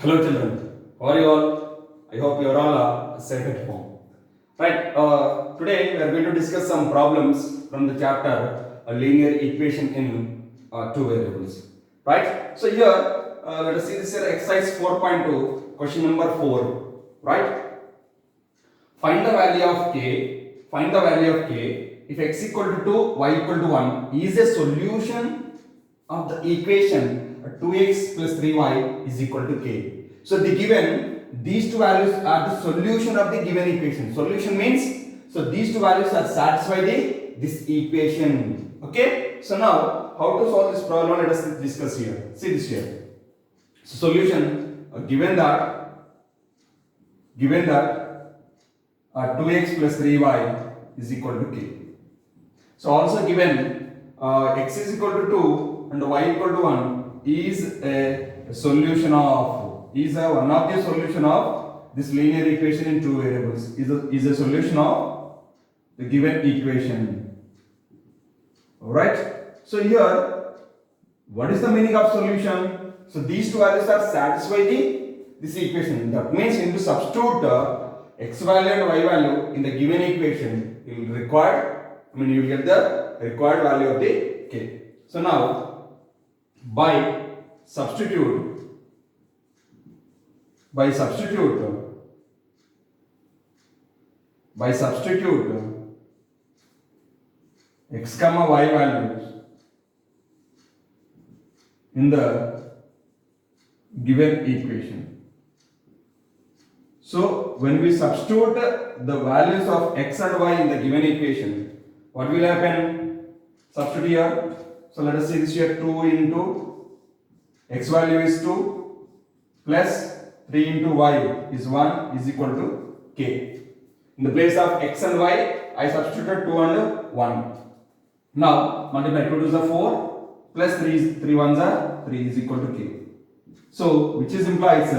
Hello children, how are you all? I hope you are all safe at home. Right, today we are going to discuss some problems from the chapter linear equation in two variables. Right, so here let us see this here exercise 4.2, question number 4. Right, find the value of k if x equal to 2, y equal to 1 is a solution of the equation 2x plus 3y is equal to k. So the given these two values are the solution of the given equation. Solution means so these two values are satisfy this equation. Okay. So now how to solve this problem? Let us discuss here. See this here. So solution given that 2x plus 3y is equal to k. So also given x is equal to 2 and y equal to 1 is a solution of one of the solution of this linear equation in two variables is a solution of the given equation. Alright. So here what is the meaning of solution? So these two values are satisfy this equation. That means you need to substitute x value and y value in the given equation. You will get the required value of the k. So now by substitute x comma y values in the given equation. So when we substitute the values of x and y in the given equation, what will happen? Substitute here. So let us see this here. 2 into x value is 2 plus 3 into y is 1 is equal to k. In the place of x and y, I substituted 2 and 1. Now multiply 2 to the 4 plus 3 ones are 3 is equal to k. So which is implies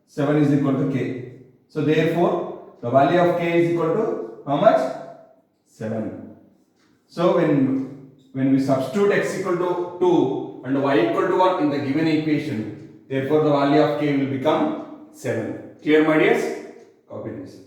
7 is equal to k. So therefore the value of k is equal to how much? 7. So when we substitute x equal to 2 and y equal to 1 in the given equation, therefore the value of k will become 7. Clear, my dears? Copy this.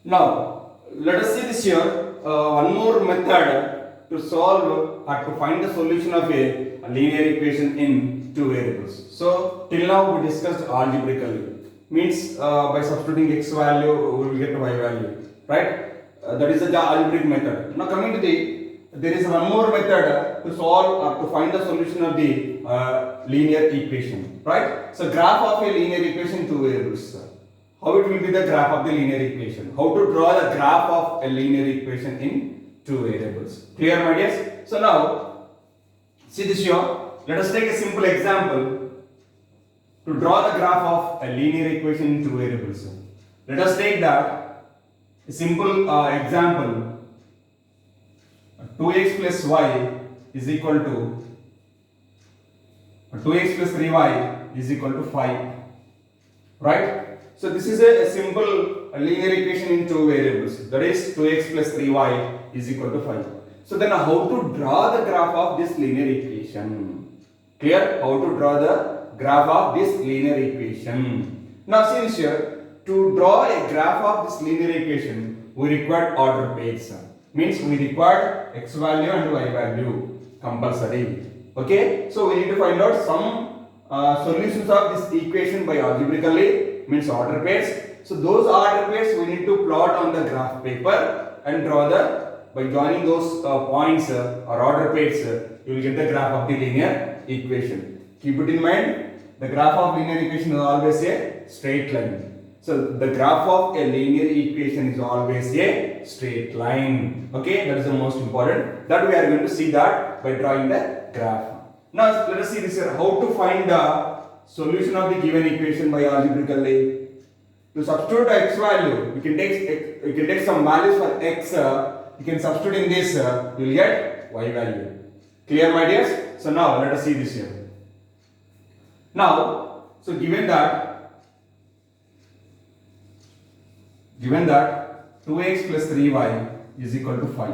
Now let us see this here. One more method to solve or to find the solution of a linear equation in two variables. So till now we discussed algebraically, means by substituting x value we will get y value, right? That is the algebraic method. Now coming to there is one more method to solve or to find the solution of the linear equation, right? So graph of a linear equation in two variables. How it will be the graph of the linear equation? How to draw the graph of a linear equation in two variables? Clear, my dears? So now see this here. Let us take a simple example to draw the graph of a linear equation in two variables. Let us take that a simple example. 2x plus y is equal to 2x plus 3y is equal to 5. Right? So this is a simple linear equation in two variables. That is 2x plus 3y is equal to 5. So then how to draw the graph of this linear equation? Clear? How to draw the graph of this linear equation? Now see this here. To draw a graph of this linear equation, we require order pairs. Means we require x value and y value compulsory. Okay? So we need to find out some solutions of this equation by algebraically, means order pairs. So those order pairs we need to plot on the graph paper and draw by joining those points or order pairs, you will get the graph of the linear equation. Keep it in mind, the graph of linear equation is always a straight line. So the graph of a linear equation is always a straight line. Okay, that is the most important. That we are going to see that by drawing the graph. Now let us see this here. How to find the solution of the given equation by algebraically. To substitute x value, we can take some values for x. You can substitute in this. You will get y value. Clear, my dears? So now let us see this here. Now, so given that given that 2x plus 3y is equal to 5.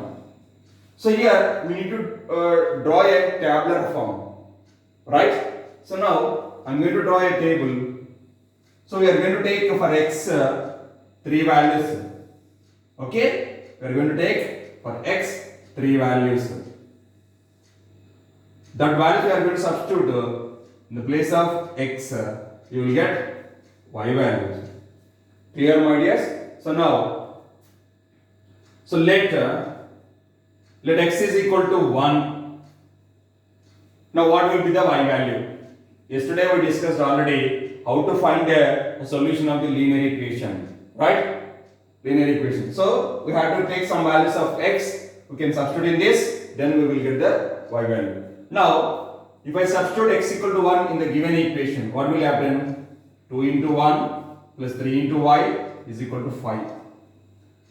So here we need to draw a tabular form, right? So now I'm going to draw a table. So we are going to take for x 3 values. Okay, we are going to take for x 3 values. That value we are going to substitute in the place of x. You will get y values. Clear, my dears? So now, let x is equal to 1. Now what will be the y value? Yesterday we discussed already how to find a solution of the linear equation, right? Linear equation. So we have to take some values of x. We can substitute in this, then we will get the y value. Now, if I substitute x equal to 1 in the given equation, what will happen? 2 into 1 plus 3 into y is equal to 5.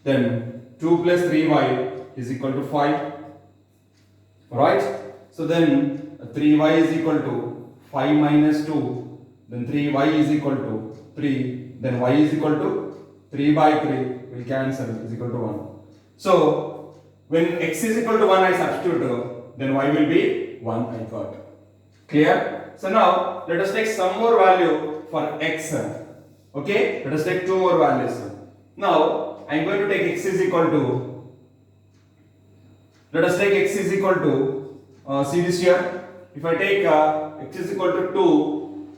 Then 2 plus 3y is equal to 5. Right? So then 3y is equal to 5 minus 2. Then 3y is equal to 3. Then y is equal to 3 by 3 will cancel, is equal to 1. So when x is equal to 1 I substitute, then y will be 1 I got. Clear? So now let us take some more value for x. Okay? Let us take 2 more values. Now I am going to take x is equal to, let us take x is equal to, see this here. If I take x is equal to 2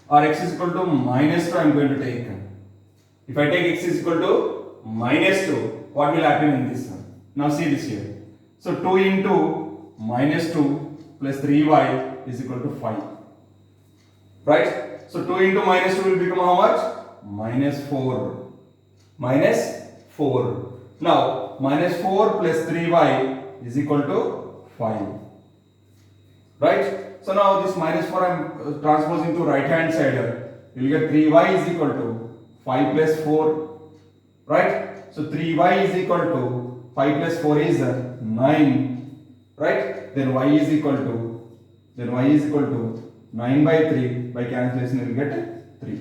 or x is equal to minus 2, I am going to take. If I take x is equal to minus 2, what will happen in this? Now see this here. So 2 into minus 2 plus 3y is equal to 5. Right? So 2 into minus 2 will become how much? Minus 4. Minus 4. Now minus 4 plus 3y is equal to 5. Right? So now this minus 4 I am transposing to right hand side. You will get 3y is equal to 5 plus 4. Right? So 3y is equal to 5 plus 4 is 9. Right? Then y is equal to 9 by 3. By cancellation you will get 3.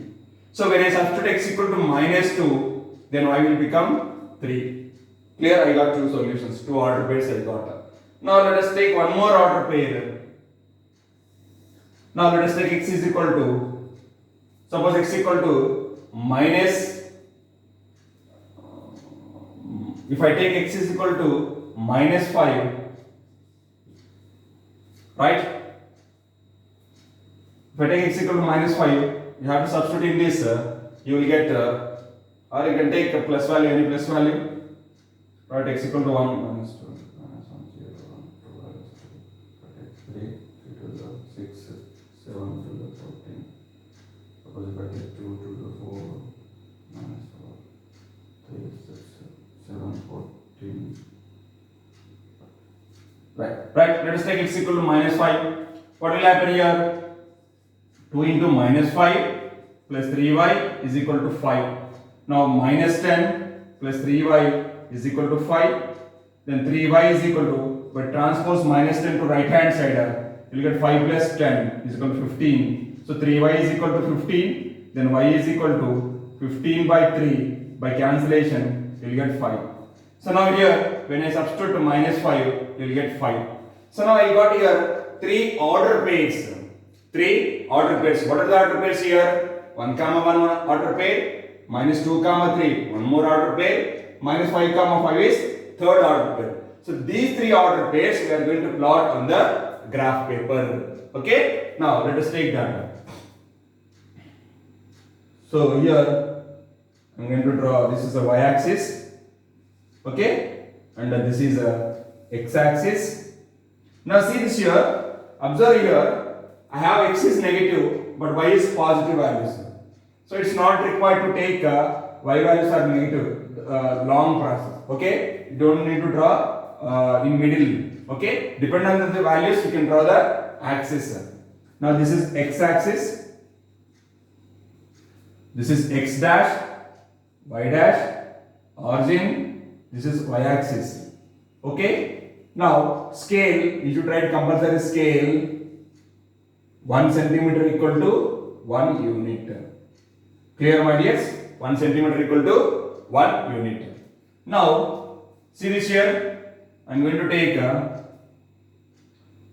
So when I substitute x equal to minus 2, then y will become 3. Clear? I got 2 solutions, 2 order pairs I got. Now let us take one more order pair. Now let us take x is equal to, suppose x equal to minus, if I take x is equal to minus 5, right? If I take x equal to minus 5, you have to substitute in this, you will get, or you can take a plus value, any plus value, right? X equal to 1 minus 2, minus 1, 0, 1, 2, 3, 3 to the 6, 7 to the 14. Suppose if I take 2 to the 4, minus 4, 3, 6, 7, 14. Right, let us take x equal to minus 5. What will happen here? 2 into minus 5 plus 3y is equal to 5. Now minus 10 plus 3y is equal to 5. Then 3y is equal to, but transpose minus 10 to right hand side, you will get 5 plus 10 is equal to 15. So 3y is equal to 15. Then y is equal to 15 by 3. By cancellation, you will get 5. So now here, when I substitute to minus 5, you will get 5. So now I got here 3 order pairs. 3 order pairs. What are the order pairs here? 1 comma 1 order pair, minus 2 comma 3, one more order pair, minus 5 comma 5 is third order pair. So these 3 order pairs we are going to plot on the graph paper. Okay? Now let us take that. So here I am going to draw, this is a y axis. Okay? And this is a x axis. Now see this here. Observe here. I have x is negative but y is positive values. So it's not required to take y values are negative, long process. Okay? You don't need to draw in middle. Okay? Depending on the values you can draw the axis. Now this is x axis. This is x dash, y dash, origin. This is y axis. Okay? Now scale, you should write compulsory scale. 1 centimeter equal to 1 unit. Clear, my dears? 1 centimeter equal to 1 unit. Now, see this here. I am going to take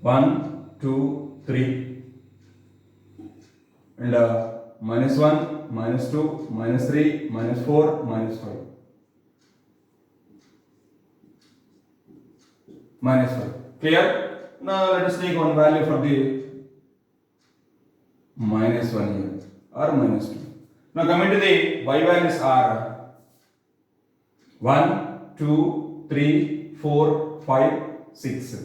1, 2, 3 and minus 1, minus 2, minus 3, minus 4, minus 5. Minus 5. Clear? Now let us take one value for the minus 1 here or minus 2. Now coming to the y values are 1, 2, 3, 4, 5, 6.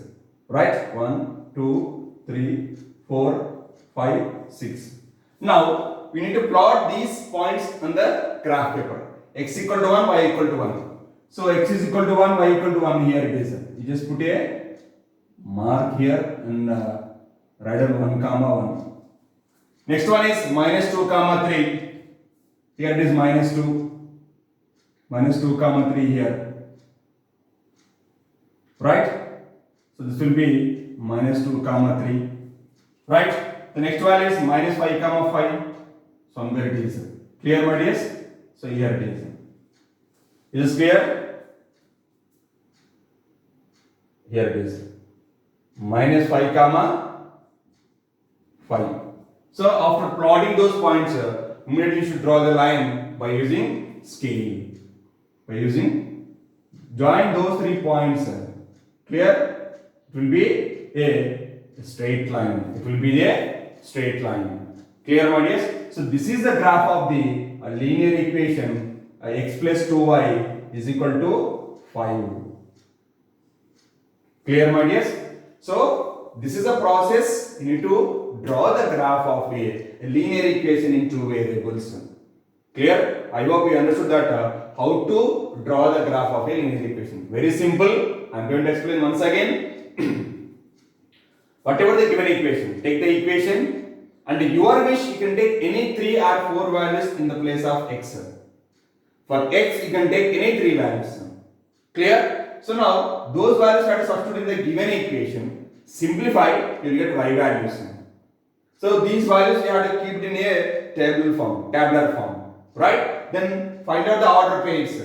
Right? 1, 2, 3, 4, 5, 6. Now we need to plot these points on the graph paper. X equal to 1, y equal to 1. So x is equal to 1, y equal to 1, here it is. You just put a mark here and write on 1 comma 1. Next one is minus 2 comma 3. Here it is minus 2. Minus 2 comma 3 here. Right? So this will be minus 2 comma 3. Right? The next value is minus 5 comma 5. Somewhere it is. Clear, my dears? So here it is. Is this clear? Here it is. Minus 5 comma 5. So after plotting those points, immediately you should draw the line by using scale. By using, join those 3 points. Clear? It will be a straight line. It will be a straight line. Clear, my dears? So this is the graph of the linear equation x plus 2y is equal to 5. Clear, my dears? So this is a process. You need to draw the graph of a linear equation in 2 variables. Clear? I hope you understood that how to draw the graph of a linear equation. Very simple. I am going to explain once again. Whatever the given equation, take the equation and your wish you can take any 3 or 4 values in the place of x. For x you can take any 3 values. Clear? So now those values are substituted in the given equation. Simplify, you will get y values. So these values you have to keep it in a tabular form, right? Then find out the order pairs.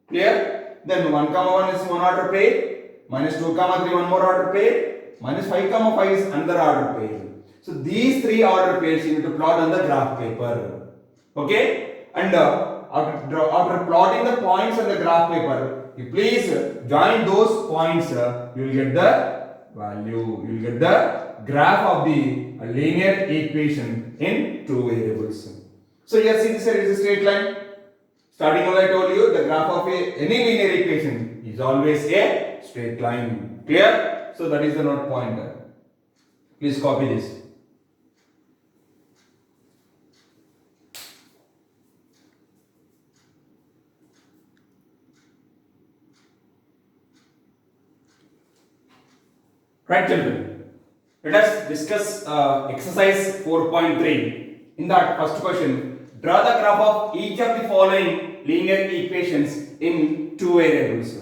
Clear? Then 1 comma 1 is one order pair, minus 2 comma 3 one more order pair, minus 5 comma 5 is another order pair. So these 3 order pairs you need to plot on the graph paper. Okay? And after plotting the points on the graph paper, you please join those points. You will get the value. You will get the graph of the linear equation in 2 variables. So here see this is a straight line. Starting all I told you, the graph of any linear equation is always a straight line. Clear? So that is the note pointer. Please copy this. Right, children? Let us discuss exercise 4.3. In that first question, draw the graph of each of the following linear equations in 2 variables.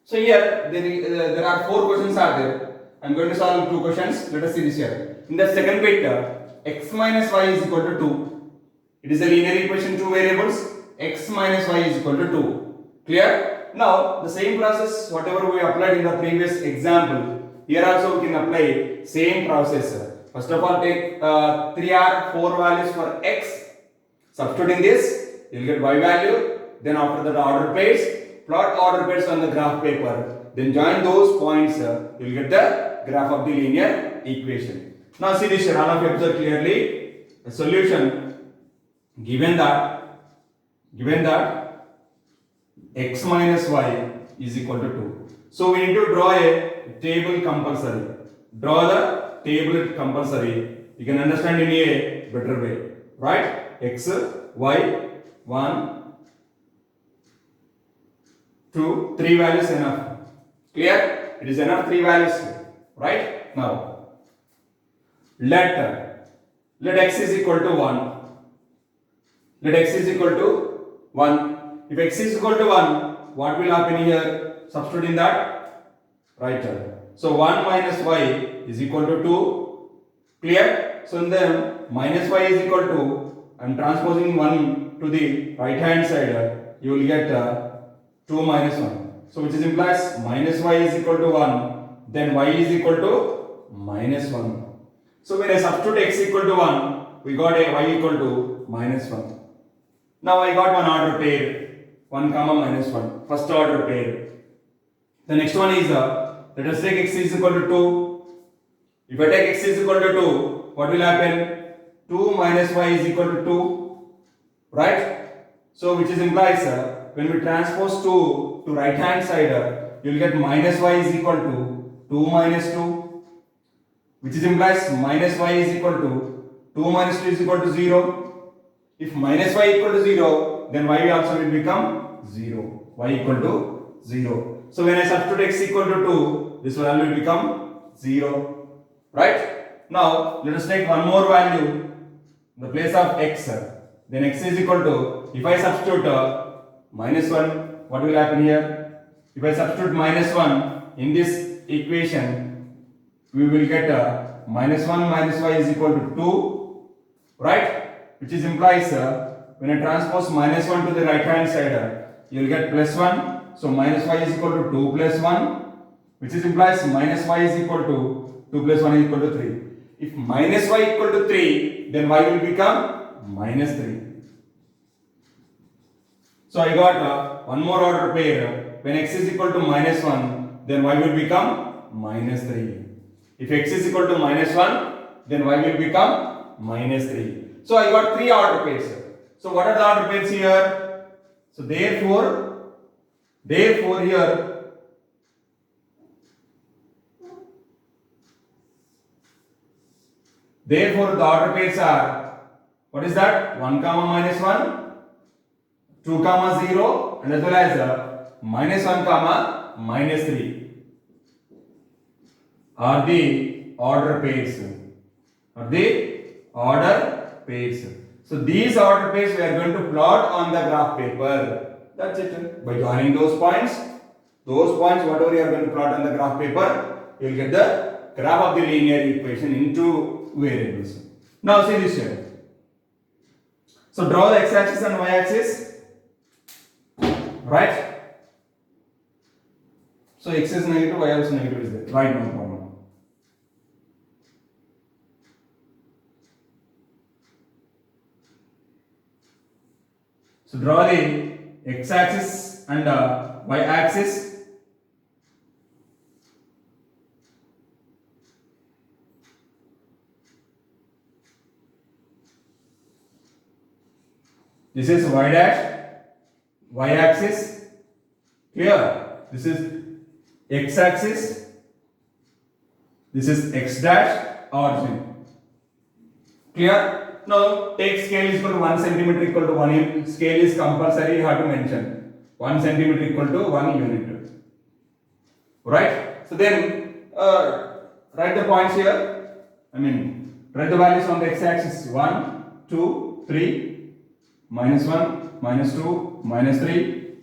So here there are 4 questions are there. I am going to solve 2 questions. Let us see this here. In the second bit, x minus y is equal to 2. It is a linear equation 2 variables. X minus y is equal to 2. Clear? Now the same process whatever we applied in the previous example. Here also we can apply same process. First of all, take 3 or 4 values for x. Substituting this, you will get y value. Then after that order pairs, plot order pairs on the graph paper. Then join those points. You will get the graph of the linear equation. Now see this, all of you observe clearly. The solution given that x minus y is equal to 2. So we need to draw a table compulsory. Draw the table compulsory. You can understand in a better way, right? X, y, 1, 2, 3 values enough. Clear? It is enough 3 values, right? Now, let x is equal to 1. Let x is equal to 1. If x is equal to 1, what will happen here? Substitute in that, right? So 1 minus y is equal to 2. Clear? So in the minus y is equal to, I am transposing 1 to the right hand side. you will get 2 minus 1. So which is implies minus y is equal to 1, then y is equal to minus 1. So when I substitute x equal to 1, we got a y equal to minus 1. Now I got one order pair, 1 comma minus 1, first order pair. The next one is, let us take x is equal to 2. If I take x is equal to 2, what will happen? 2 minus y is equal to 2, right? So which is implies, when we transpose 2 to right hand side, you will get minus y is equal to 2 minus 2, which is implies minus y is equal to 2 minus 2 is equal to 0. If minus y equal to 0, then y also will become 0. Y equal to 0. So when I substitute x equal to 2, this value will become 0. Right? Now let us take one more value in the place of x. Then x is equal to, if I substitute minus 1, what will happen here? If I substitute minus 1 in this equation, we will get minus 1 minus y is equal to 2, right? Which is implies, when I transpose minus 1 to the right hand side, you will get plus 1. So minus y is equal to 2 plus 1, which is implies minus y is equal to 2 plus 1 is equal to 3. If minus y equal to 3, then y will become minus 3. So I got one more order pair. When x is equal to minus 1, then y will become minus 3. If x is equal to minus 1, then y will become minus 3. So I got 3 order pairs. So what are the order pairs here? So therefore here, therefore the order pairs are, what is that? 1 comma minus 1, 2 comma 0, and as well as minus 1 comma minus 3 are the order pairs. Are the order pairs. So these order pairs we are going to plot on the graph paper. That's it. By joining those points, whatever you are going to plot on the graph paper, you will get the graph of the linear equation into variables. Now see this here. So draw the x-axis and y-axis, right? So x is negative, y also negative is there. Right, no problem. So draw the x-axis and y-axis. This is y dash, y-axis. Clear? This is x-axis. This is x dash origin. Clear? Now take scale is equal to 1 centimeter equal to 1 unit. Scale is compulsory, you have to mention 1 centimeter equal to 1 unit. Right? So then write the points here. Write the values on the x-axis. 1, 2, 3, minus 1, minus 2, minus 3.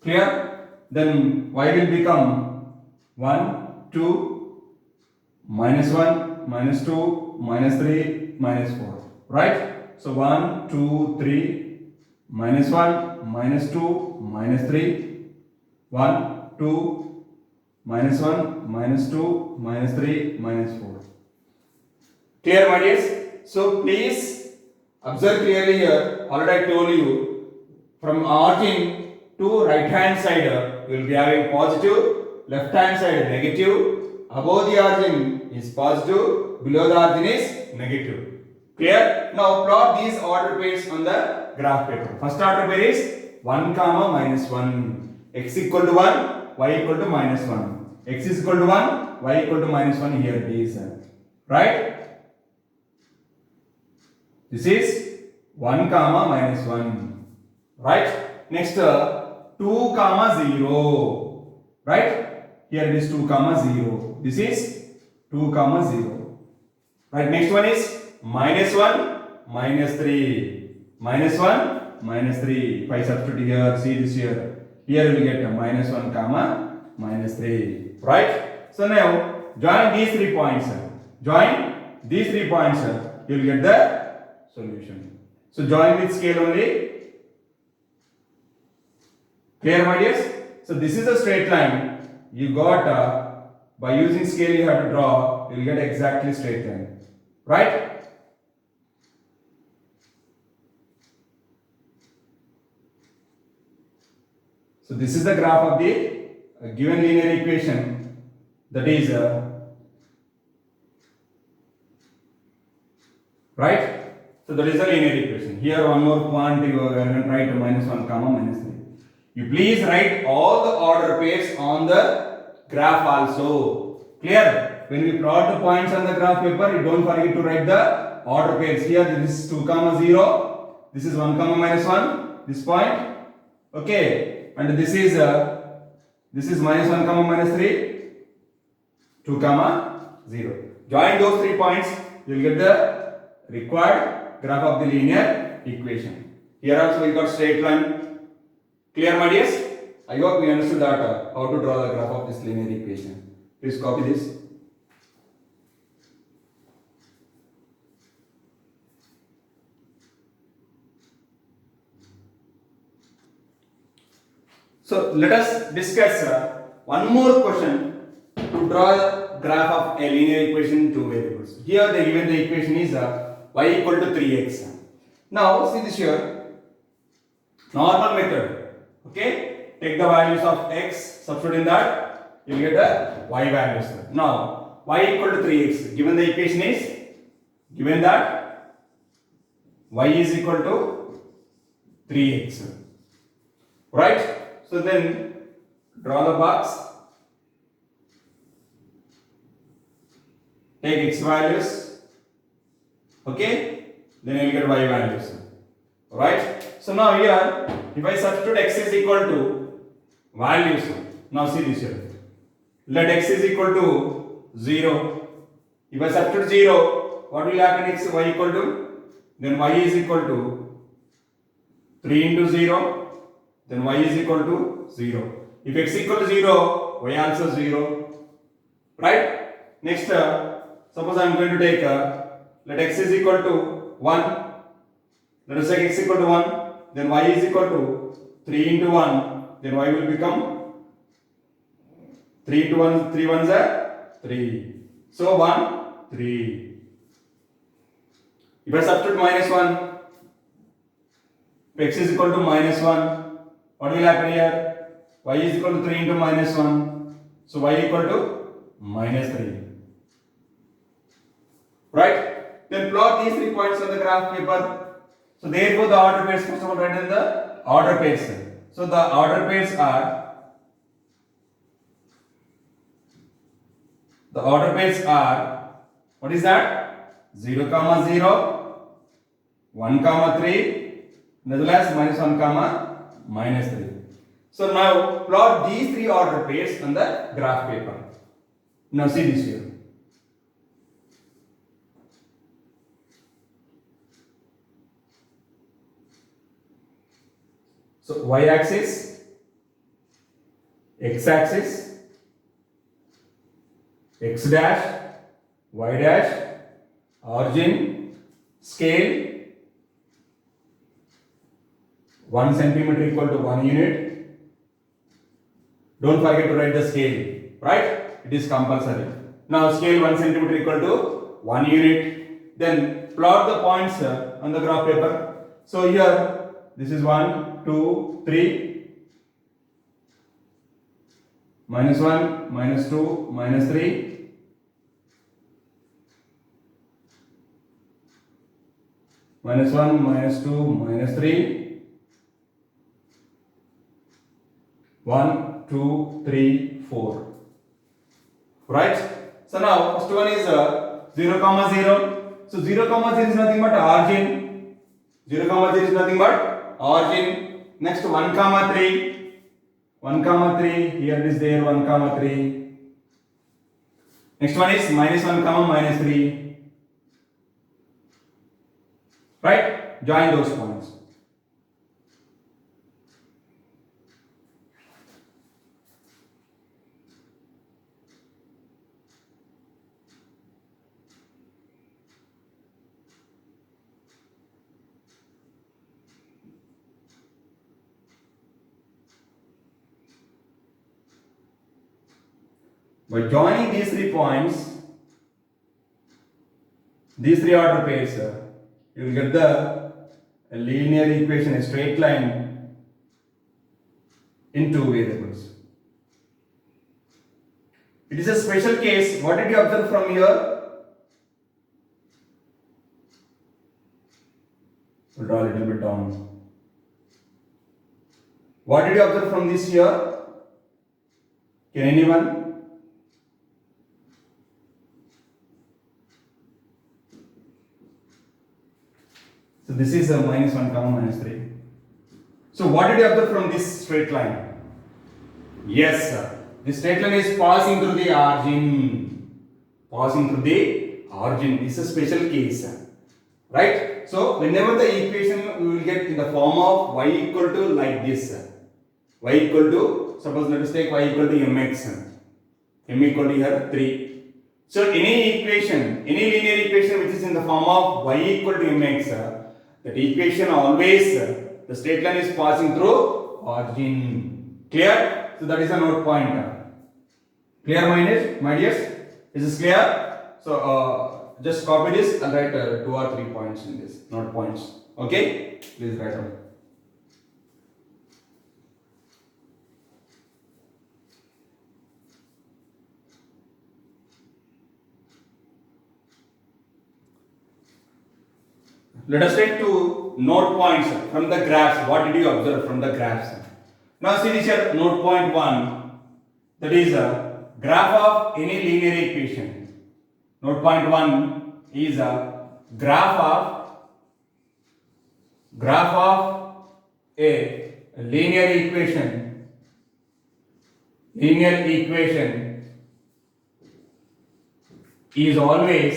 Clear? Then y will become 1, 2, minus 1, minus 2, minus 3, minus 4. Right? So 1, 2, 3, minus 1, minus 2, minus 3, 1, 2, minus 1, minus 2, minus 3, minus 4. Clear, my dears? So please observe clearly here. Already I told you, from origin to right hand side, you will be having positive, left hand side negative. Above the origin is positive, below the origin is negative. Clear? Now plot these order pairs on the graph paper. First order pair is 1 comma minus 1. X equal to 1, y equal to minus 1. X is equal to 1, y equal to minus 1, here it is. Right? This is 1 comma minus 1. Right? Next 2 comma 0. Right? Here it is 2 comma 0. This is 2 comma 0. Right? Next one is minus 1, minus 3. Minus 1, minus 3. If I substitute here, see this here. Here we will get a minus 1 comma minus 3. Right? So now join these 3 points. Join these 3 points. You will get the solution. So join with scale only. Clear, my dears? So this is a straight line. You got by using scale you have to draw. You will get exactly straight line, right? So this is the graph of the given linear equation, that is right. So that is the linear equation. Here one more point you are going to write -1 comma -3. You please write all the order pairs on the graph also. Clear? When we plot the points on the graph paper, you don't forget to write the order pairs. Here this is 2 comma 0, this is 1 comma -1, this point. Okay, and this is -1 comma -3, 2 comma 0. Join those 3 points, you will get the required graph of the linear equation. Here also we got straight line. Clear, my dears? I hope we understood that how to draw the graph of this linear equation. Please copy this. So let us discuss one more question to draw the graph of a linear equation in 2 variables. Here they given the equation is y equal to 3x. Now see this here. Normal method. Okay, take the values of x, substitute in that, you will get the y values. Now y equal to 3x. Given the equation is given that y is equal to 3x. Right? So then draw the box. Take x values. Okay? Then you will get y values. Right? So now here, if I substitute x is equal to values, now see this here. Let x is equal to 0. If I substitute 0, what will happen? X, y equal to, then y is equal to 3 into 0, then y is equal to 0. If x equal to 0, y also 0. Right? Next, suppose I am going to take, let x is equal to 1. Let us take x equal to 1, then y is equal to 3 into 1, then y will become 3 into 1, 3 ones are 3. So 1, 3. If I substitute -1, if x is equal to -1, what will happen here? Y is equal to 3 into -1, so y equal to -3. Right? Then plot these 3 points on the graph paper. So therefore the order pairs, first of all write in the order pairs. So the order pairs are, what is that? 0 comma 0, 1 comma 3, as well as -1 comma -3. So now plot these 3 order pairs on the graph paper. Now see this here. So y axis, x axis, x dash, y dash, origin, scale, 1 centimeter equal to 1 unit. Don't forget to write the scale, right? It is compulsory. Now scale 1 centimeter equal to 1 unit. Then plot the points on the graph paper. So here this is 1, 2, 3, -1, -2, -3, -1, -2, -3, 1, 2, 3, 4. Right? So now first one is 0 comma 0. So 0 comma 0 is nothing but origin. 0 comma 0 is nothing but origin. Next 1 comma 3. 1 comma 3. Here it is there 1 comma 3. Next one is -1 comma -3. Right? Join those points. By joining these 3 points, these 3 order pairs, you will get the linear equation, a straight line in 2 variables. It is a special case. What did you observe from here? We'll draw a little bit down. What did you observe from this here? Can anyone? So this is a -1 comma -3. So what did you observe from this straight line? Yes, sir. This straight line is passing through the origin. Passing through the origin. This is a special case, right? So whenever the equation we will get in the form of y equal to like this. Y equal to, suppose let us take y equal to mx. M equal to here 3. So any equation, any linear equation which is in the form of y equal to mx, that equation always the straight line is passing through origin. Clear? So that is a note point. Clear, my dears? Is this clear? So just copy this and write 2 or 3 points in this, note points. Okay? Please write down. Let us take 2 note points from the graphs. What did you observe from the graphs? Now see this here, note point 1, that is a graph of any linear equation. Note point 1 is a graph of a linear equation. Linear equation is always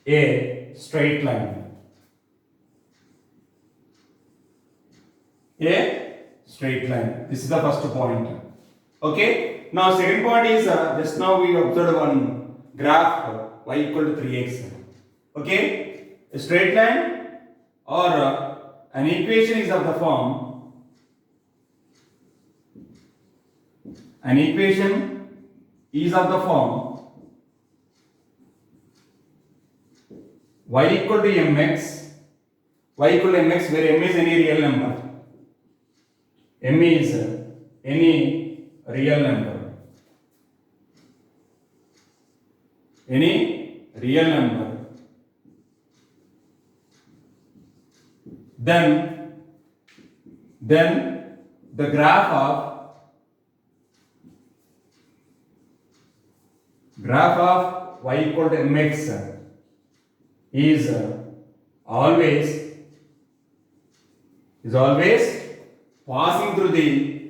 a straight line. A straight line. This is the first point. Okay. Now second point is just now we observed one graph y equal to 3x. Okay. A straight line or an equation is of the form. An equation is of the form y equal to mx. Y equal to mx, where m is any real number. M is any real number. Any real number. Then the graph of y equal to mx is always passing through the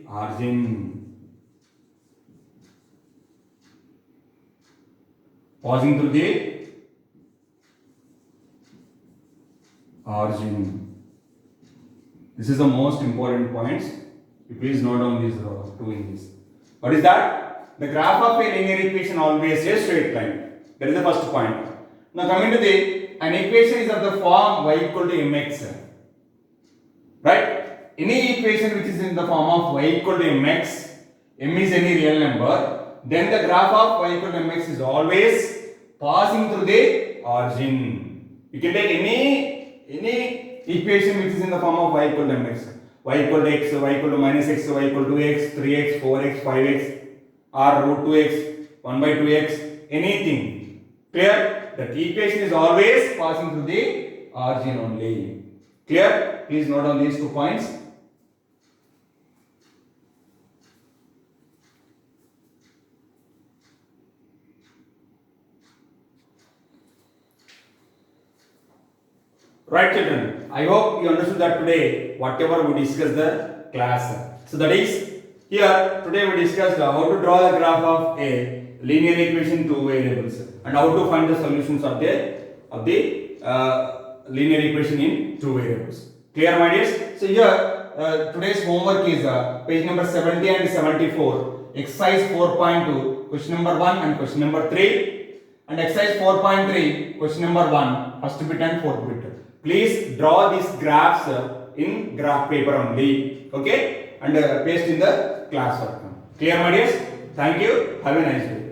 origin. Passing through the origin. This is the most important points. You please note down these 2 in this. What is that? The graph of a linear equation always a straight line. That is the first point. Now coming to an equation is of the form y equal to mx. Right? Any equation which is in the form of y equal to mx, m is any real number, then the graph of y equal to mx is always passing through the origin. You can take any equation which is in the form of y equal to mx. Y equal to x, y equal to minus x, y equal to x, 3x, 4x, 5x, or root 2x, 1 by 2x, anything. Clear? That equation is always passing through the origin only. Clear? Please note on these 2 points. Right, children? I hope you understood that today, whatever we discussed the class. So that is, here today we discussed how to draw the graph of a linear equation 2 variables and how to find the solutions of the linear equation in 2 variables. Clear, my dears? So here today's homework is page number 70 and 74, exercise 4.2, question number 1 and question number 3, and exercise 4.3, question number 1, first bit and fourth bit. Please draw these graphs in graph paper only. Okay? and paste in the class work. Clear, my dears? Thank you. Have a nice day.